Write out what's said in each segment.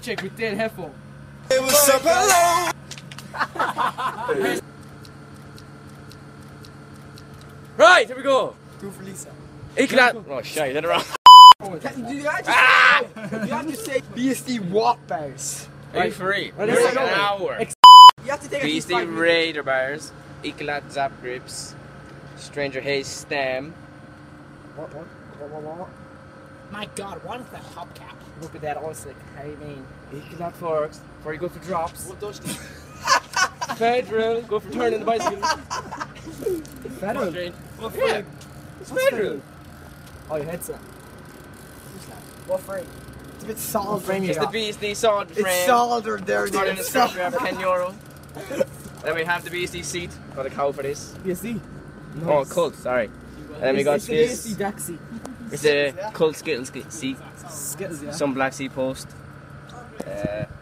Check, check with Dan Heffo. It was so hello. Right, here we go. Two for Lisa. Iklat. Oh shit, you did it wrong. Do you have to say BSD walk bars? Right, free. Right, You're let's an go. hour. You have to take at least 5 BSD minutes. Raider bars. Iklat Zap grips. Stranger Haze stem. What? My God, what is that hubcap? Look at that, honestly. How you mean? Iklat forks. Before you go for drops. What does this? Federal. Go for turning the bicycle. Federal? What yeah. It's federal. Oh, your headset. What frame? It's a bit solid frame. It's the BSD solid frame. It's solider there, Started dude. in the It's scrap, we have €10. Then we have the BSD seat. Got a cow for this. BSD. Oh, Cult, sorry. And then we got It's the this. BSD deck seat. It's a Cult Skittles seat. Skittles, yeah. Some black seat post.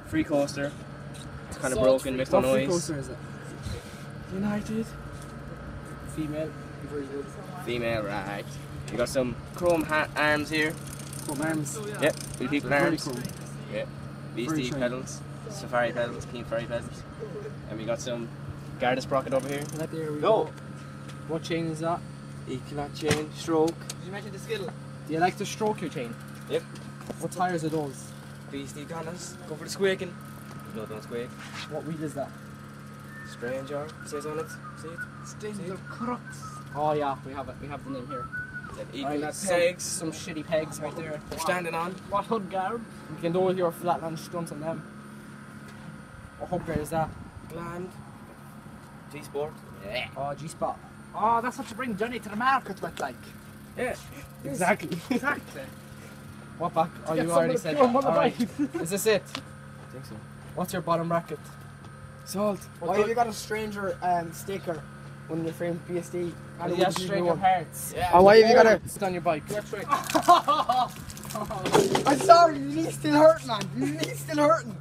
Free coaster. It's kind of broken, makes no What free noise. coaster is it? United. Female. Very good. Female, right. We got some chrome arms here. Chrome arms. Yep, with people Very arms. cool. Yeah. Very BSD shiny. pedals. Safari pedals, King Ferry pedals. And we got some Garda sprocket over here. Right there we Go. go. What chain is that? Equinox chain, stroke. Did you mention the Skittle? Do you like to stroke your chain? Yep. What tires are those? BSD Collins. Go for the squeaking. No, don't squeak. What wheel is that? Stranger. Says on it. See it? Stranger Crux. Oh yeah, we have it. We have the name here. Equinox Alright, pegs. some shitty pegs right there. We're standing on. What hood guard? You can do with your flatland stunts on them. What hood guard is that? Gland. G-Sport. Yeah. Oh, G-Spot. Oh, that's what you bring Johnny to the market with, like. Yeah. Exactly. Exactly. What back? Oh, Get you some already of the said pure that. on the Alright. bike. Is this it? I think so. What's your bottom bracket? Salt. Why have you got a stranger sticker on your frame BSD? And you have stranger parts. Yeah. Oh, why have you got a... Sit on your bike. I'm sorry, your knee's still hurting, man. Your knee's still hurting.